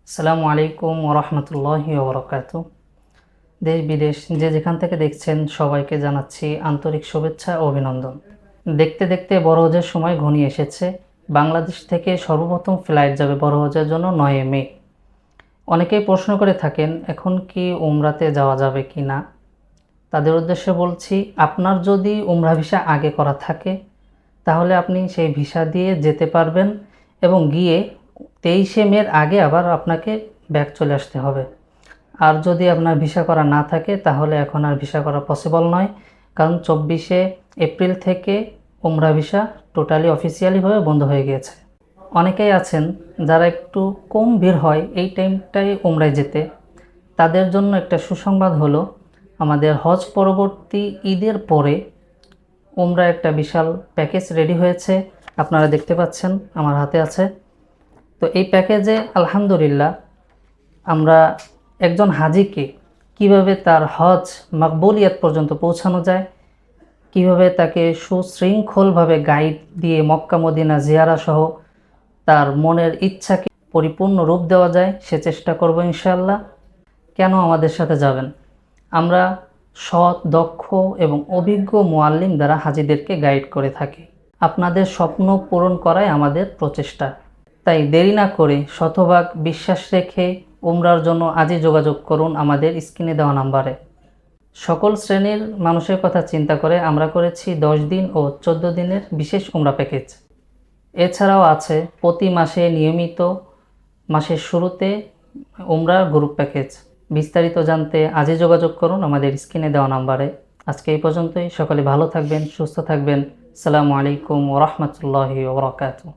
আসসালামু আলাইকুম ওরহমতুল্লাহি ওবরাকাতুহু। দেশ বিদেশ যে যেখান থেকে দেখছেন সবাইকে জানাচ্ছি আন্তরিক শুভেচ্ছা ও অভিনন্দন। দেখতে দেখতে বড় হজের সময় ঘনিয়ে এসেছে। বাংলাদেশ থেকে সর্বপ্রথম ফ্লাইট যাবে বড় হজের জন্য 9 মে। অনেকেই প্রশ্ন করে থাকেন এখন কি উমরাতে যাওয়া যাবে কি না। তাদের উদ্দেশ্যে বলছি, আপনার যদি উমরা ভিসা আগে করা থাকে তাহলে আপনি সেই ভিসা দিয়ে যেতে পারবেন এবং গিয়ে 23 মের আগে আবার আপনাকে ব্যাক চলে আসতে হবে। আর যদি আপনার ভিসা করা না থাকে তাহলে এখন আর ভিসা করা পসিবল নয়, কারণ 24 এপ্রিল থেকে উমরা ভিসা টোটালি অফিসিয়ালিভাবে বন্ধ হয়ে গিয়েছে। অনেকেই আছেন যারা একটু কম ভিড় হয় এই টাইমটায় উমরায় যেতে, তাদের জন্য একটা সুসংবাদ হলো আমাদের হজ পরবর্তী ঈদের পরে উমরা একটা বিশাল প্যাকেজ রেডি হয়েছে। আপনারা দেখতে পাচ্ছেন আমার হাতে আছে। তো এই প্যাকেজে আলহামদুলিল্লাহ আমরা একজন হাজিকে কিভাবে তার হজ মাকবুলিয়াত পর্যন্ত পৌঁছানো যায়, কিভাবে তাকে সুশৃঙ্খলভাবে গাইড দিয়ে মক্কা মদিনা জিয়ারা সহ তার মনের ইচ্ছাকে পরিপূর্ণ রূপ দেওয়া যায় সে চেষ্টা করব ইনশাআল্লাহ। কেন আমাদের সাথে যাবেন? আমরা সৎ, দক্ষ এবং অভিজ্ঞ মুআল্লিম দ্বারা হাজিদেরকে গাইড করে থাকি। আপনাদের স্বপ্ন পূরণ করাই আমাদের প্রচেষ্টা। তাই দেরি না করে শতভাগ বিশ্বাস রেখে উমরার জন্য আজই যোগাযোগ করুন আমাদের স্ক্রিনে দেওয়া নাম্বারে। সকল শ্রেণীর মানুষের কথা চিন্তা করে আমরা করেছি 10 দিন ও 14 দিনের বিশেষ উমরা প্যাকেজ। এছাড়াও আছে প্রতি মাসে নিয়মিত মাসের শুরুতে উমরা গ্রুপ প্যাকেজ। বিস্তারিত জানতে আজই যোগাযোগ করুন আমাদের স্ক্রিনে দেওয়া নাম্বারে। আজকে এই পর্যন্তই। সকলে ভালো থাকবেন, সুস্থ থাকবেন। আসসালামু আলাইকুম ওয়া রাহমাতুল্লাহি ওয়া বারাকাতুহু।